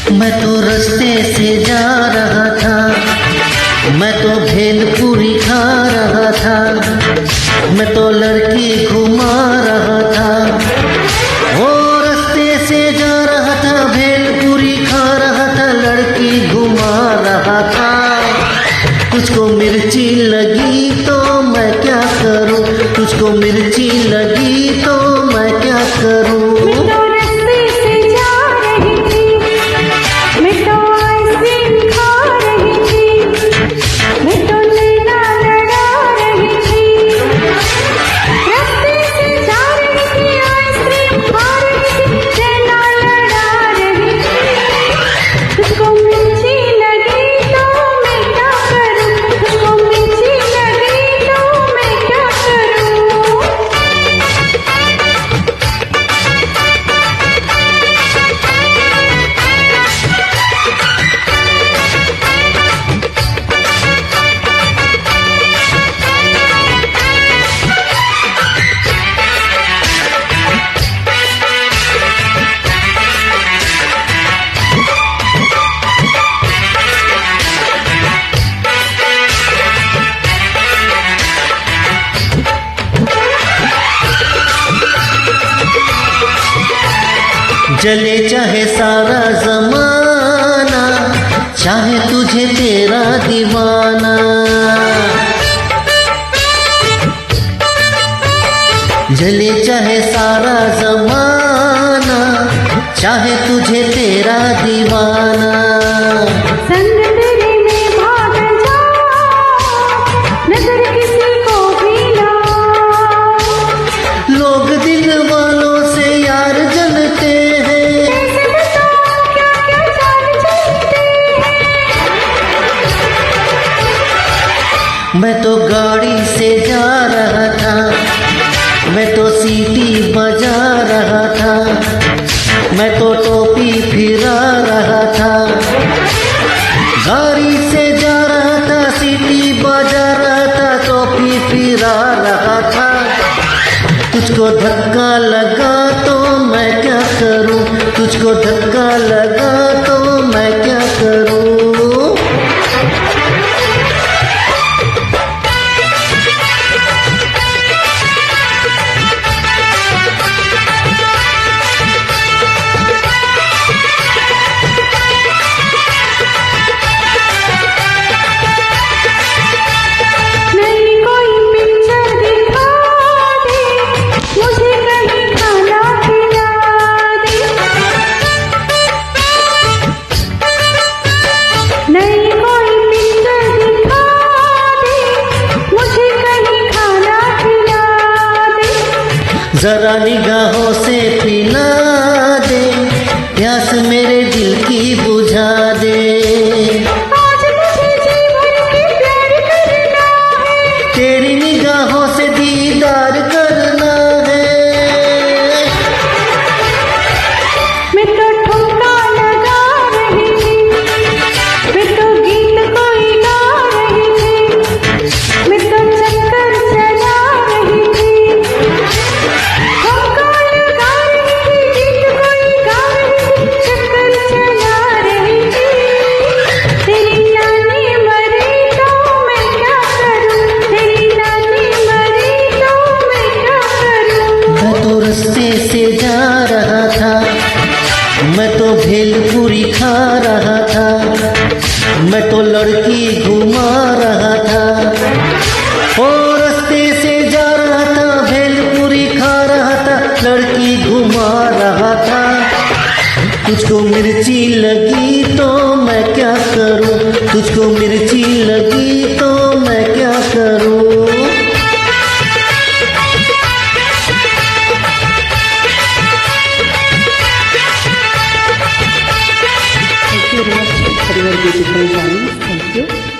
मैं तो रास्ते से जा रहा था, मैं तो भेलपुरी खा रहा था, मैं तो लड़की घुमा रहा था। वो रास्ते से जा रहा था, भेलपुरी खा रहा था, लड़की घुमा रहा था। तुझको मिर्ची लगी तो मैं क्या करूं, तुझको मिर्ची लगी तो मैं क्या करूं। जले चाहे सारा जमाना, चाहे तुझे तेरा दीवाना। जले चाहे सारा जमाना, चाहे तुझे तेरा दीवाना। संग तेरे में भाग जा, नजर किसी को भी ना। लोग दिल वालों से यार जलते हैं, मैं तो गाड़ी से जा रहा था, मैं तो सीटी बजा रहा था, मैं तो टोपी फिरा रहा था। गाड़ी से जा रहा था, सीटी बजा रहा था, टोपी फिरा रहा था। तुझको धक्का लगा तो मैं क्या करूं, तुझको धक्का लगा तो मैं क्या करूं। जरा निगाहों से पिला दे, प्यास मेरे दिल की बुझा दे। आज मुझे जीवन के प्यार करना है, तेरी निगाहों से दीदार करना है। मैं तो ठुमका लगा रही थी, मैं तो गीत कोई गा रही थी, मैं तो चक्कर चला रही थी। मैं तो भेलपुरी खा रहा था, मैं तो लड़की घुमा रहा था। ओ रास्ते से जा रहा था, भेलपुरी खा रहा था, लड़की घुमा रहा था। तुझको मिर्ची लगी तो मैं क्या करूं, तुझको मिर्ची लगी तो मैं क्या करूं। for your beautiful drawings. Thank you.